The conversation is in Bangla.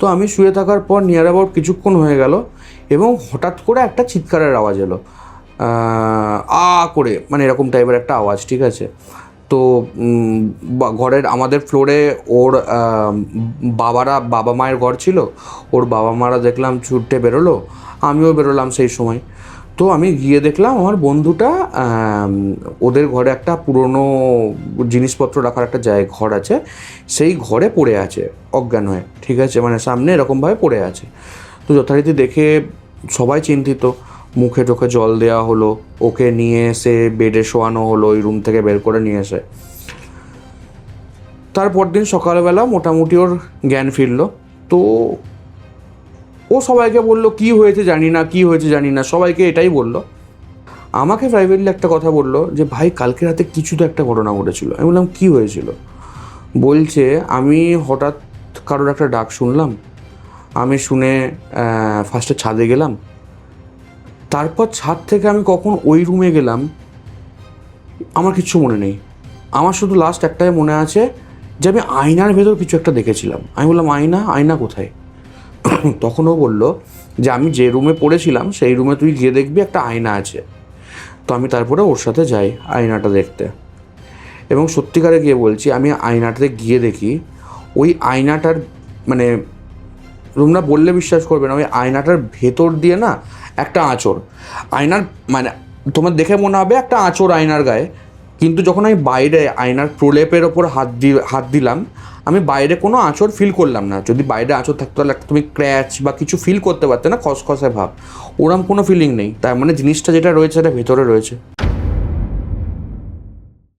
তো আমি শুয়ে থাকার পর নিয়ার অ্যাবাউট কিছুক্ষণ হয়ে গেল এবং হঠাৎ করে একটা চিৎকারের আওয়াজ এলো, আ করে, মানে এরকম টাইপের একটা আওয়াজ, ঠিক আছে। তো ঘরের আমাদের ফ্লোরে ওর বাবা মায়ের ঘর ছিল, ওর বাবা মারা দেখলাম ছুটে বেরোলো, আমিও বেরোলাম সেই সময়। তো আমি গিয়ে দেখলাম আমার বন্ধুটা ওদের ঘরে একটা পুরনো জিনিসপত্র রাখার একটা ঘর আছে, সেই ঘরে পড়ে আছে অজ্ঞান হয়ে, ঠিক আছে, মানে সামনে এরকমভাবে পড়ে আছে। তো যথারীতি দেখে সবাই চিন্তিত, মুখে চোখে জল দেওয়া হলো, ওকে নিয়ে এসে বেডে শোয়ানো হলো, ওই রুম থেকে বের করে নিয়ে এসে। তারপর দিন সকালবেলা মোটামুটি ওর জ্ঞান ফিরলো। তো ও সবাইকে বললো কী হয়েছে জানি না, কী হয়েছে জানি না, সবাইকে এটাই বললো। আমাকে প্রাইভেটলি একটা কথা বললো যে ভাই কালকে রাতে কিছু তো একটা ঘটনা ঘটেছিল। আমি বললাম কী হয়েছিল? বলছে আমি হঠাৎ কারোর একটা ডাক শুনলাম, আমি শুনে ফার্স্টে ছাদে গেলাম, তারপর ছাদ থেকে আমি কখন ওই রুমে গেলাম আমার কিচ্ছু মনে নেই। আমার শুধু লাস্ট একটাই মনে আছে যে আমি আয়নার ভেতর কিছু একটা দেখেছিলাম। আমি বললাম আয়না কোথায়? তখন ও বললো যে আমি যে রুমে পড়েছিলাম সেই রুমে তুই গিয়ে দেখবি একটা আয়না আছে। তো আমি তারপরে ওর সাথে যাই আয়নাটা দেখতে, এবং সত্যিকারে গিয়ে বলছি আমি আয়নাটাতে গিয়ে দেখি ওই আয়নাটার, মানে তোমরা বললে বিশ্বাস করবে না, ওই আয়নাটার ভেতর দিয়ে না একটা আঁচড়, আয়নার মানে তোমার দেখে মনে হবে একটা আঁচড় আয়নার গায়ে, কিন্তু যখন আমি বাইরে আয়নার প্রলেপের ওপর হাত দিলাম আমি বাইরে কোনো আঁচড় ফিল করলাম না। যদি বাইরে আঁচড় থাকতো তাহলে একটা তুমি ক্র্যাচ বা কিছু ফিল করতে পারতে না, খসখসে ভাব, ওরম কোনো ফিলিং নেই। তার মানে জিনিসটা যেটা রয়েছে সেটা ভেতরে রয়েছে।